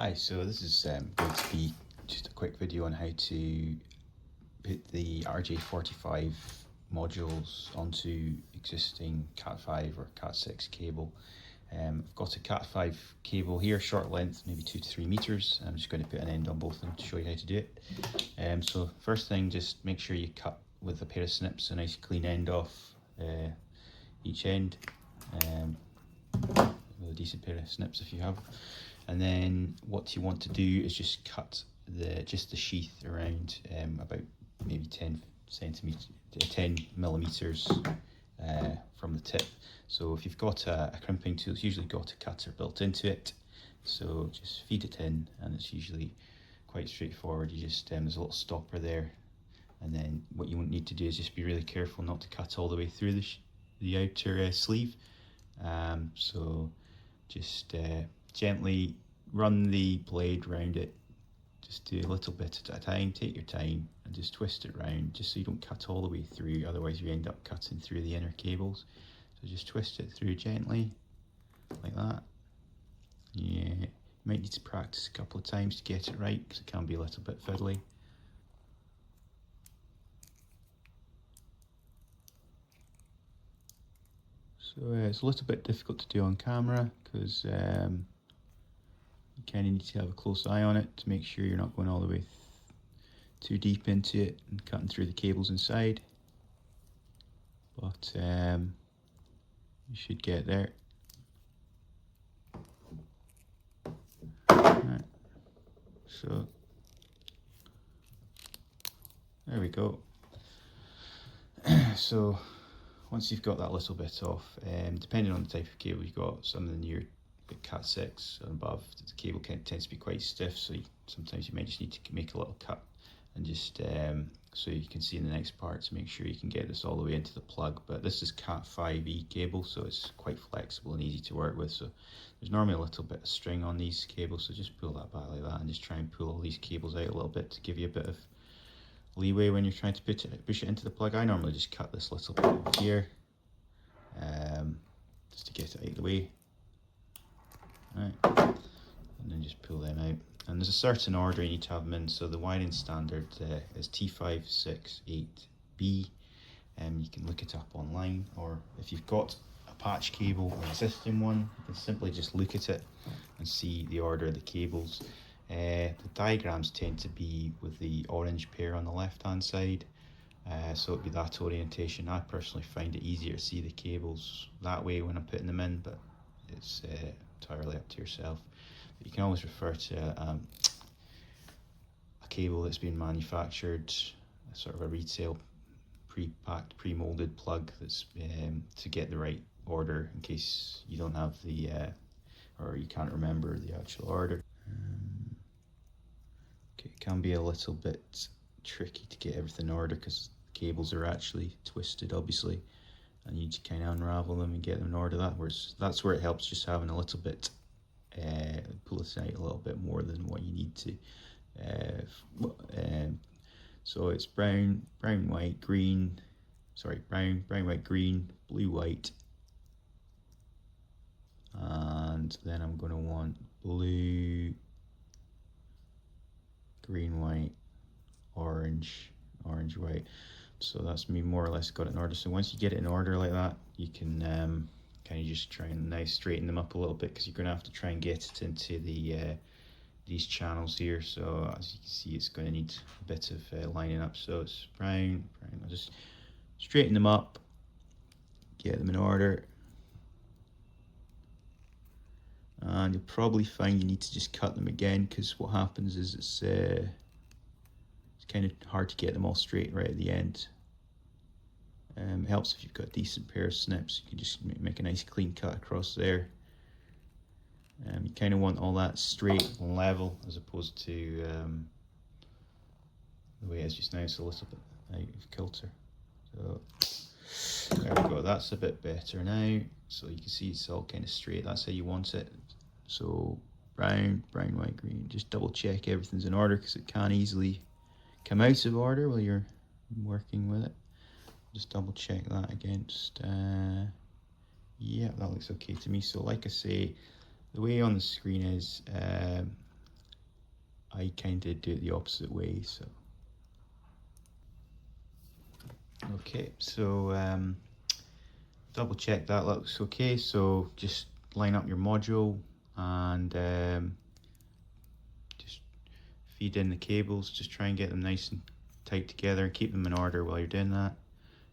Hi, so this is going to be just a quick video on how to put the RJ45 modules onto existing Cat5 or Cat6 cable. I've got a Cat5 cable here, short length, maybe 2 to 3 meters. I'm just going to put an end on both of them to show you how to do it. So first thing, just make sure you cut with a pair of snips, a nice clean end off each end. With a decent pair of snips if you have. And then what you want to do is just cut the sheath around about maybe 10 millimeters from the tip. So if you've got a crimping tool, it's usually got a cutter built into it. So just feed it in, and it's usually quite straightforward. You just there's a little stopper there, and then what you won't need to do is just be really careful not to cut all the way through the outer sleeve. So just gently run the blade round it. Just do a little bit at a time, take your time, and just twist it round, just so you don't cut all the way through, otherwise you end up cutting through the inner cables. So just twist it through gently, like that. Yeah, you might need to practice a couple of times to get it right, because it can be a little bit fiddly. So it's a little bit difficult to do on camera, because you kind of need to have a close eye on it to make sure you're not going all the way too deep into it and cutting through the cables inside. But you should get there. Right. So there we go. So once you've got that little bit off, depending on the type of cable you've got, some of the newer Cat6 and above, the cable tends to be quite stiff, so sometimes you might just need to make a little cut, and just so you can see in the next part to make sure you can get this all the way into the plug. But this is Cat5e cable, so it's quite flexible and easy to work with. So there's normally a little bit of string on these cables, so just pull that back like that, and just try and pull all these cables out a little bit to give you a bit of leeway when you're trying to push it into the plug. I normally just cut this little bit here, just to get it out of the way. Right, and then just pull them out. And there's a certain order you need to have them in. So the wiring standard is T568B, and you can look it up online, or if you've got a patch cable, an existing one, you can simply just look at it and see the order of the cables. The diagrams tend to be with the orange pair on the left hand side, so it'd be that orientation. I personally find it easier to see the cables that way when I'm putting them in, but it's entirely up to yourself. But you can always refer to a cable that's been manufactured, sort of a retail pre-packed, pre-molded plug, that's to get the right order in case you don't have the or you can't remember the actual order. Okay, it can be a little bit tricky to get everything in order because the cables are actually twisted, obviously, and you need to kind of unravel them and get them in order. That's where it helps just having a little bit, pull it out a little bit more than what you need to. So it's brown, white, green, brown, white, green, blue, white, and then I'm going to want blue, green, white, orange, white. So that's me more or less got it in order. So once you get it in order like that, you can kind of just try and now straighten them up a little bit, because you're going to have to try and get it into the these channels here. So as you can see, it's going to need a bit of lining up. So it's brown. I'll just straighten them up, get them in order, and you'll probably find you need to just cut them again, because what happens is it's kind of hard to get them all straight right at the end. It helps if you've got a decent pair of snips. You can just make a nice clean cut across there. You kind of want all that straight and level, as opposed to the way it is just now. It's a little bit out of kilter. So there we go, that's a bit better now. So you can see it's all kind of straight. That's how you want it. So brown, white, green. Just double check everything's in order, because it can easily come out of order while you're working with it. Just double check that against, yeah, that looks okay to me. So like I say, the way on the screen is I kind of do it the opposite way. So okay, so double check that looks okay. So just line up your module and just feed in the cables. Just try and get them nice and tight together and keep them in order while you're doing that.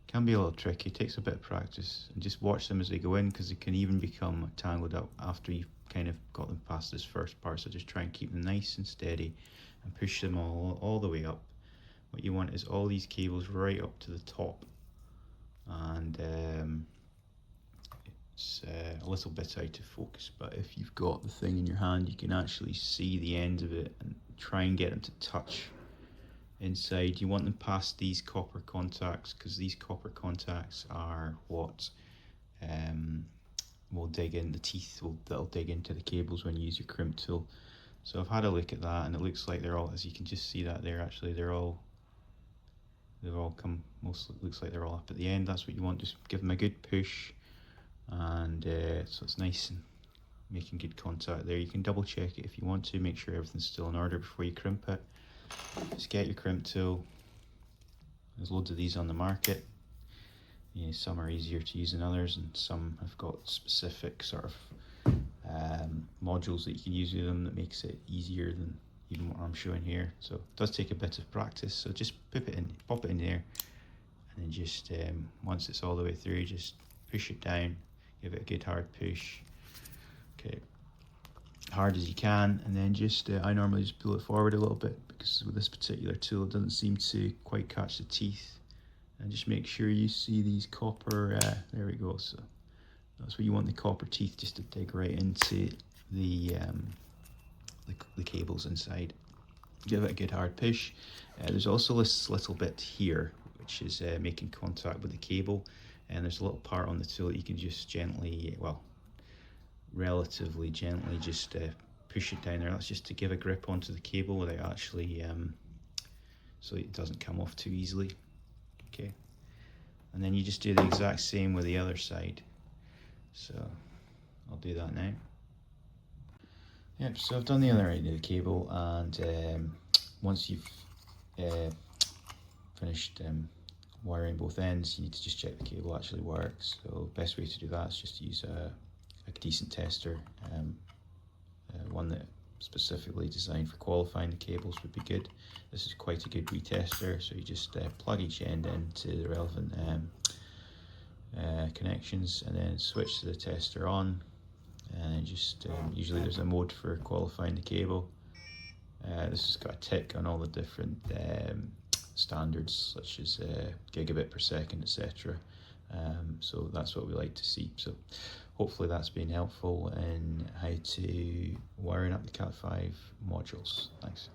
Can be a little tricky, takes a bit of practice, and just watch them as they go in, because they can even become tangled up after you've kind of got them past this first part. So just try and keep them nice and steady and push them all the way up. What you want is all these cables right up to the top, and it's a little bit out of focus, but if you've got the thing in your hand, you can actually see the end of it and try and get them to touch inside. You want them past these copper contacts, because these copper contacts are what will dig in, the teeth that'll dig into the cables when you use your crimp tool. So I've had a look at that, and it looks like they're all, as you can just see that there, actually they've all come, looks like they're all up at the end. That's what you want. Just give them a good push, and so it's nice and making good contact there. You can double check it if you want to, make sure everything's still in order before you crimp it. Just get your crimp tool. There's loads of these on the market. Yeah, some are easier to use than others, and some have got specific sort of modules that you can use with them that makes it easier than even what I'm showing here. So it does take a bit of practice. So just pop it in there, and then just once it's all the way through, just push it down, give it a good hard push. Okay, hard as you can, and then just I normally just pull it forward a little bit, because with this particular tool it doesn't seem to quite catch the teeth. And just make sure you see these copper, there we go. So that's what you want, the copper teeth just to dig right into the cables inside. Give it a good hard push. There's also this little bit here which is making contact with the cable, and there's a little part on the tool that you can just gently, well, relatively gently, just push it down there. That's just to give a grip onto the cable without actually so it doesn't come off too easily. Okay, and then you just do the exact same with the other side. So I'll do that now. Yep, so I've done the other end of the cable, and once you've finished wiring both ends, you need to just check the cable actually works. So the best way to do that is just to use a decent tester. One that specifically designed for qualifying the cables would be good. This is quite a good retester, so you just plug each end into the relevant connections, and then switch the tester on, and just usually there's a mode for qualifying the cable. This has got a tick on all the different standards, such as gigabit per second, etc. So that's what we like to see. So hopefully that's been helpful in how to wiring up the Cat5 modules. Thanks.